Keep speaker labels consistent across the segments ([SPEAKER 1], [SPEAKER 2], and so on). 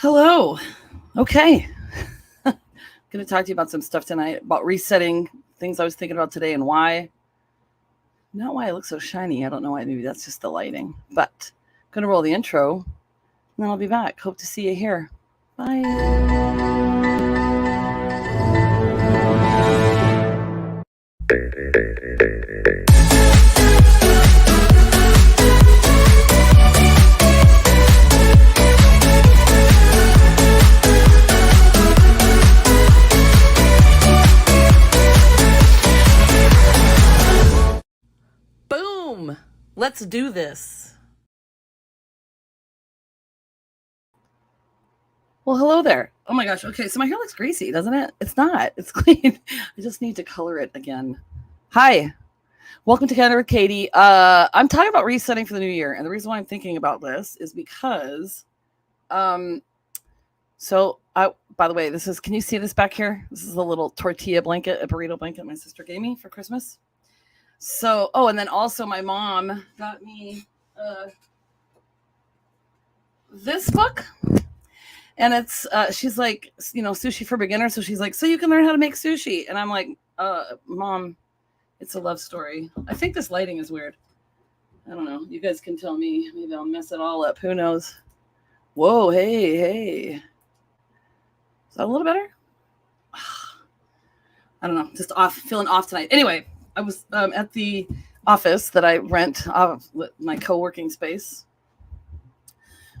[SPEAKER 1] Hello. Okay. I'm going to talk to you about some stuff tonight about resetting things I was thinking about today and why. Not why I look so shiny. I don't know why. Maybe that's just the lighting. But I'm going to roll the intro and then I'll be back. Hope to see you here. Bye. Boom. Let's do this. Well, hello there. Oh my gosh. Okay, so my hair looks greasy, doesn't it? It's not. It's clean. I just need to color it again. Hi. Welcome to Canada with Katie. I'm talking about resetting for the new year, and the reason why I'm thinking about this is because, by the way, this is. Can you see this back here? This is a little tortilla blanket, a burrito blanket my sister gave me for Christmas. So, and then also my mom got me this book. And it's, she's like, sushi for beginners. So she's like, so you can learn how to make sushi. And I'm like, Mom, it's a love story. I think this lighting is weird. I don't know. You guys can tell me. Maybe I'll mess it all up. Who knows? Whoa, hey. Is that a little better? I don't know. Just feeling off tonight. Anyway, I was at the office that I rent, my co-working space,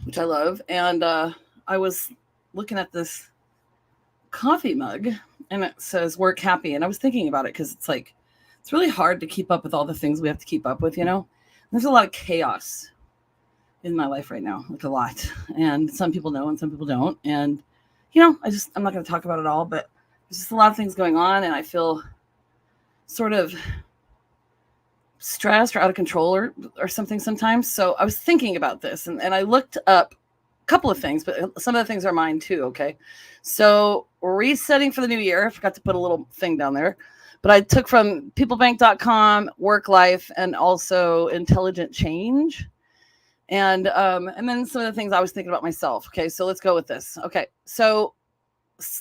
[SPEAKER 1] which I love. And I was looking at this coffee mug and it says work happy. And I was thinking about it because it's like, it's really hard to keep up with all the things we have to keep up with, There's a lot of chaos in my life right now, like a lot. And some people know and some people don't. And, I'm not going to talk about it all, but there's just a lot of things going on. And I feel sort of stressed or out of control or something sometimes. So I was thinking about this and I looked up couple of things, but some of the things are mine too. Okay. So resetting for the new year. I forgot to put a little thing down there, but I took from peoplebank.com, work life, and also intelligent change. And then some of the things I was thinking about myself. Okay. So let's go with this. Okay. So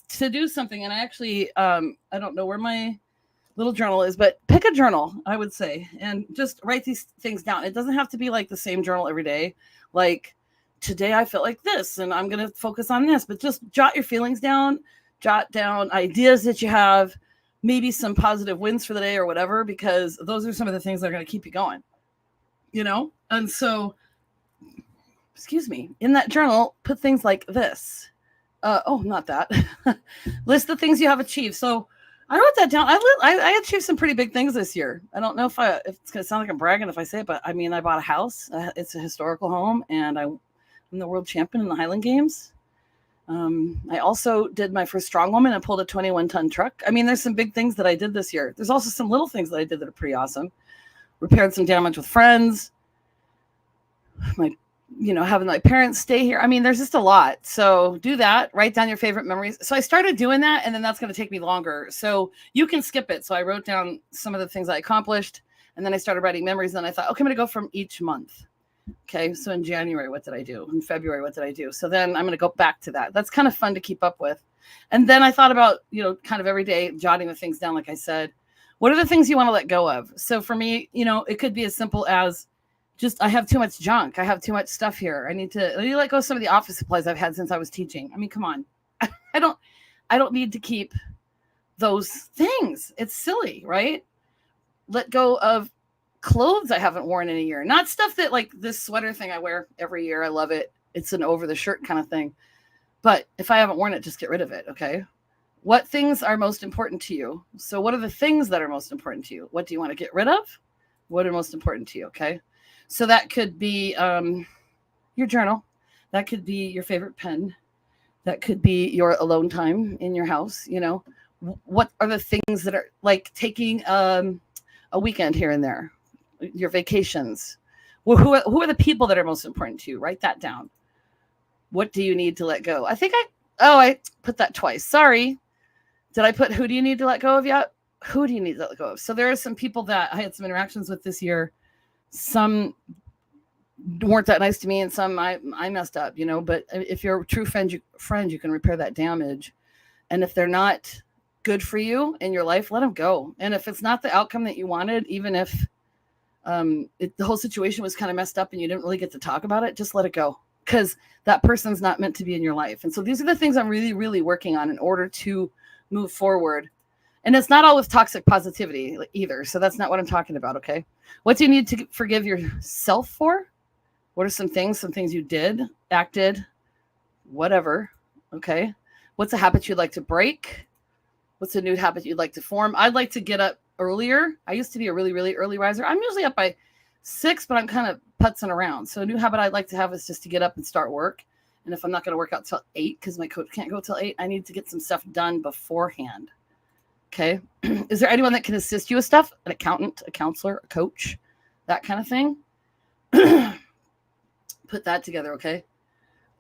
[SPEAKER 1] to do something, and I actually, I don't know where my little journal is, but pick a journal, I would say, and just write these things down. It doesn't have to be like the same journal every day. Like, today I felt like this and I'm going to focus on this, but just jot your feelings down, jot down ideas that you have, maybe some positive wins for the day or whatever, because those are some of the things that are going to keep you going, And so, excuse me, in that journal, put things like this. Not that. List the things you have achieved. So I wrote that down. I achieved some pretty big things this year. I don't know if it's going to sound like I'm bragging if I say it, but I mean, I bought a house. It's a historical home, and I'm the world champion in the Highland Games. I also did my first strongwoman and pulled a 21-ton truck. I mean, there's some big things that I did this year. There's also some little things that I did that are pretty awesome. Repaired some damage with friends. Having my parents stay here. I mean, there's just a lot. So do that. Write down your favorite memories. So I started doing that, and then that's going to take me longer. So you can skip it. So I wrote down some of the things I accomplished, and then I started writing memories. And then I thought, okay, I'm going to go from each month. Okay, so in January, what did I do? In February, what did I do? So then I'm going to go back to that. That's kind of fun to keep up with. And then I thought about, kind of every day jotting the things down, like I said. What are the things you want to let go of? So for me, it could be as simple as just I have too much junk. I have too much stuff here. I need to let go of some of the office supplies I've had since I was teaching. I mean, come on. I don't need to keep those things. It's silly, right? Let go of clothes I haven't worn in a year. Not stuff that, like this sweater thing I wear every year. I love it. It's an over the shirt kind of thing. But if I haven't worn it, just get rid of it. Okay. What things are most important to you? So what are the things that are most important to you? What do you want to get rid of? What are most important to you? Okay. So that could be your journal. That could be your favorite pen. That could be your alone time in your house. What are the things that are like taking a weekend here and there? Your vacations. Well, who are the people that are most important to you? Write that down. What do you need to let go? I think I put that twice. Sorry. Did I put who do you need to let go of yet? Who do you need to let go of? So there are some people that I had some interactions with this year. Some weren't that nice to me, and some I messed up, but if you're a true friend, you can repair that damage. And if they're not good for you in your life, let them go. And if it's not the outcome that you wanted, even if the whole situation was kind of messed up and you didn't really get to talk about it, just let it go, because that person's not meant to be in your life. And so these are the things I'm really, really working on in order to move forward. And it's not always toxic positivity either. So that's not what I'm talking about. Okay. What do you need to forgive yourself for? What are some things you did, acted, whatever. Okay. What's a habit you'd like to break? What's a new habit you'd like to form? I'd like to get up earlier. I used to be a really, really early riser. I'm usually up by 6, but I'm kind of putzing around. So a new habit I'd like to have is just to get up and start work. And if I'm not going to work out till 8, because my coach can't go till 8, I need to get some stuff done beforehand. Okay. Is there anyone that can assist you with stuff? An accountant, a counselor, a coach, that kind of thing? Put that together. Okay.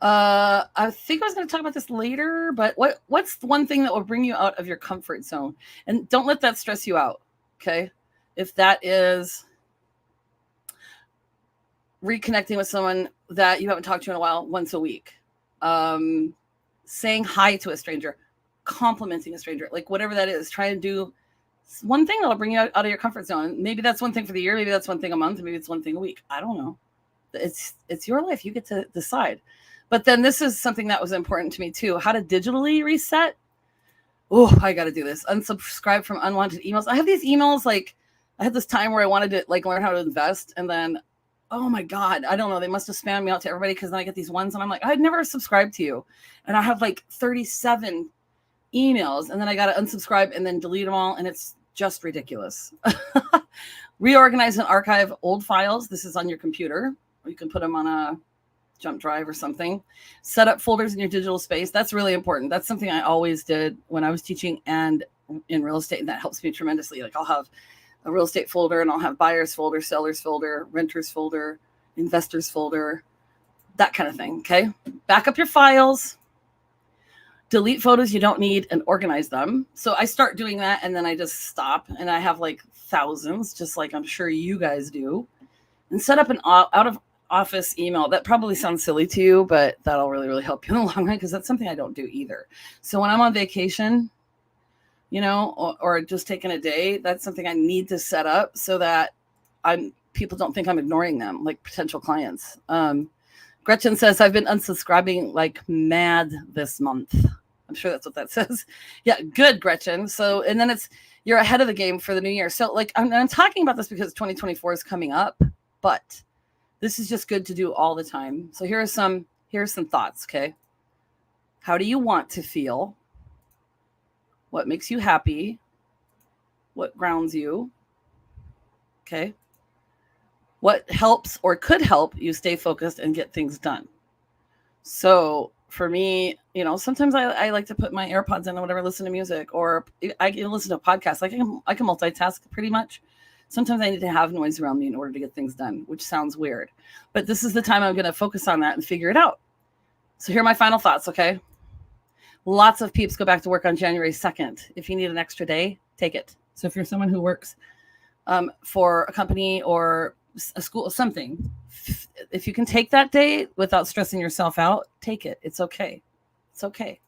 [SPEAKER 1] I think I was going to talk about this later, but what's one thing that will bring you out of your comfort zone? And don't let that stress you out. Okay. If that is reconnecting with someone that you haven't talked to in a while, once a week, saying hi to a stranger, complimenting a stranger, like whatever that is, try and do one thing that'll bring you out of your comfort zone. Maybe that's one thing for the year. Maybe that's one thing a month. Maybe it's one thing a week. I don't know. It's your life. You get to decide. But then this is something that was important to me too. How to digitally reset. Oh, I got to do this. Unsubscribe from unwanted emails. I have these emails, like I had this time where I wanted to like learn how to invest. And then, oh my God, I don't know. They must have spammed me out to everybody, because then I get these ones and I'm like, I'd never subscribed to you. And I have like 37 emails, and then I got to unsubscribe and then delete them all. And it's just ridiculous. Reorganize and archive old files. This is on your computer, or you can put them on a jump drive or something. Set up folders in your digital space. That's really important. That's something I always did when I was teaching and in real estate. And that helps me tremendously. Like I'll have a real estate folder, and I'll have buyers folder, sellers folder, renters folder, investors folder, that kind of thing. Okay. Back up your files. Delete photos you don't need and organize them. So I start doing that, and then I just stop, and I have like thousands, just like I'm sure you guys do. And set up an out of office email. That probably sounds silly to you, but that'll really, really help you in the long run, because that's something I don't do either. So when I'm on vacation, or just taking a day, that's something I need to set up so that people don't think I'm ignoring them, like potential clients. Gretchen says, I've been unsubscribing like mad this month. I'm sure that's what that says. Yeah, good, Gretchen. So, and then you're ahead of the game for the new year. So like, I'm talking about this because 2024 is coming up, but this is just good to do all the time. So here are some thoughts. Okay. How do you want to feel? What makes you happy? What grounds you? Okay. What helps or could help you stay focused and get things done? So for me, sometimes I like to put my AirPods in or whatever, listen to music, or I can listen to podcasts. Like I can multitask pretty much. Sometimes I need to have noise around me in order to get things done, which sounds weird. But this is the time I'm going to focus on that and figure it out. So here are my final thoughts, okay? Lots of peeps go back to work on January 2nd. If you need an extra day, take it. So if you're someone who works for a company or a school, something, if you can take that day without stressing yourself out, take it. It's okay. It's okay.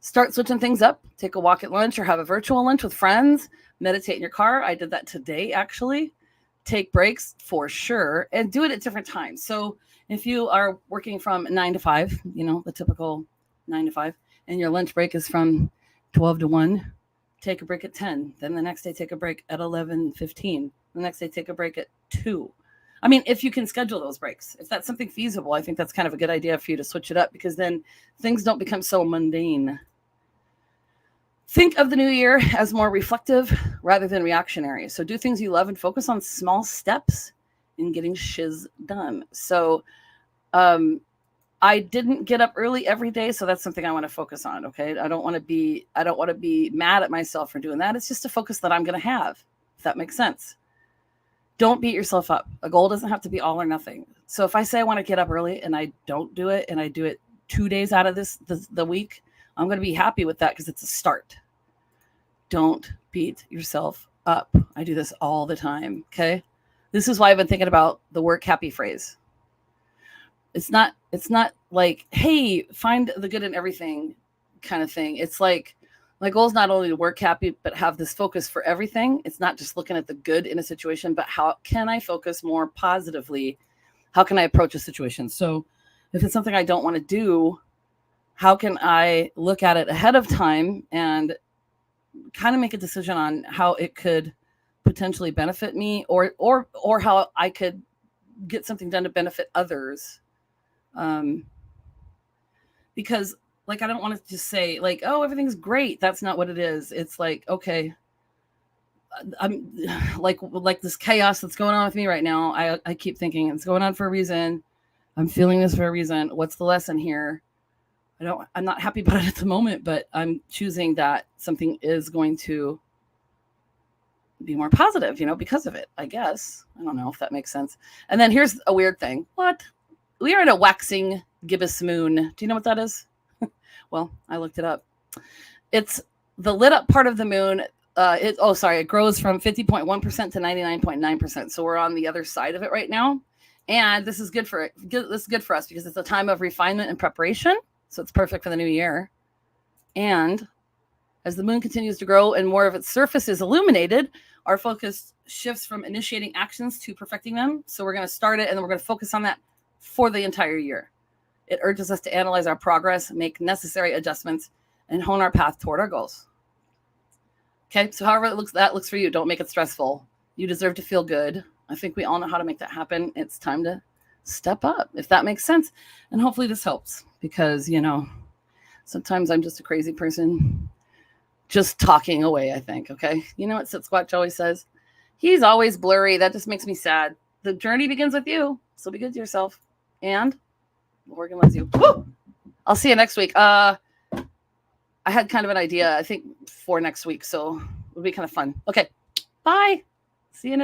[SPEAKER 1] Start switching things up. Take a walk at lunch or have a virtual lunch with friends. Meditate in your car. I did that today, actually. Take breaks for sure, and do it at different times. So if you are working from 9 to 5, the typical 9 to 5, and your lunch break is from 12 to 1, take a break at 10. Then the next day, take a break at 11:15. The next day, take a break at 2. I mean, if you can schedule those breaks, if that's something feasible, I think that's kind of a good idea for you to switch it up, because then things don't become so mundane. Think of the new year as more reflective rather than reactionary. So do things you love and focus on small steps in getting shiz done. So I didn't get up early every day, so that's something I want to focus on. Okay. I don't want to be mad at myself for doing that. It's just a focus that I'm going to have, if that makes sense. Don't beat yourself up. A goal doesn't have to be all or nothing. So if I say I want to get up early and I don't do it, and I do it 2 days out of the week, I'm going to be happy with that, because it's a start. Don't beat yourself up. I do this all the time. Okay. This is why I've been thinking about the work happy phrase. It's not like, hey, find the good in everything kind of thing. It's like my goal is not only to work happy, but have this focus for everything. It's not just looking at the good in a situation, but how can I focus more positively? How can I approach a situation? So if it's something I don't want to do, how can I look at it ahead of time and kind of make a decision on how it could potentially benefit me, or how I could get something done to benefit others. Because like, I don't want to just say like, oh, everything's great. That's not what it is. It's like, okay, I'm like this chaos that's going on with me right now. I keep thinking it's going on for a reason. I'm feeling this for a reason. What's the lesson here? I'm not happy about it at the moment, but I'm choosing that something is going to be more positive, because of it, I guess. I don't know if that makes sense. And then here's a weird thing. What? We are in a waxing gibbous moon. Do you know what that is? Well, I looked it up. It's the lit up part of the moon. It grows from 50.1% to 99.9%. So we're on the other side of it right now. And this is good for us because it's a time of refinement and preparation. So it's perfect for the new year. And as the moon continues to grow and more of its surface is illuminated, our focus shifts from initiating actions to perfecting them. So we're going to start it, and then we're going to focus on that for the entire year. It urges us to analyze our progress, make necessary adjustments, and hone our path toward our goals. Okay, so however that looks for you, don't make it stressful. You deserve to feel good. I think we all know how to make that happen. It's time to step up, if that makes sense. And hopefully this helps, because, sometimes I'm just a crazy person just talking away, I think. Okay. You know what Sasquatch always says? He's always blurry. That just makes me sad. The journey begins with you. So be good to yourself. And Oregon loves you. Woo! I'll see you next week. I had kind of an idea, I think, for next week. So it'll be kind of fun. Okay. Bye. See you next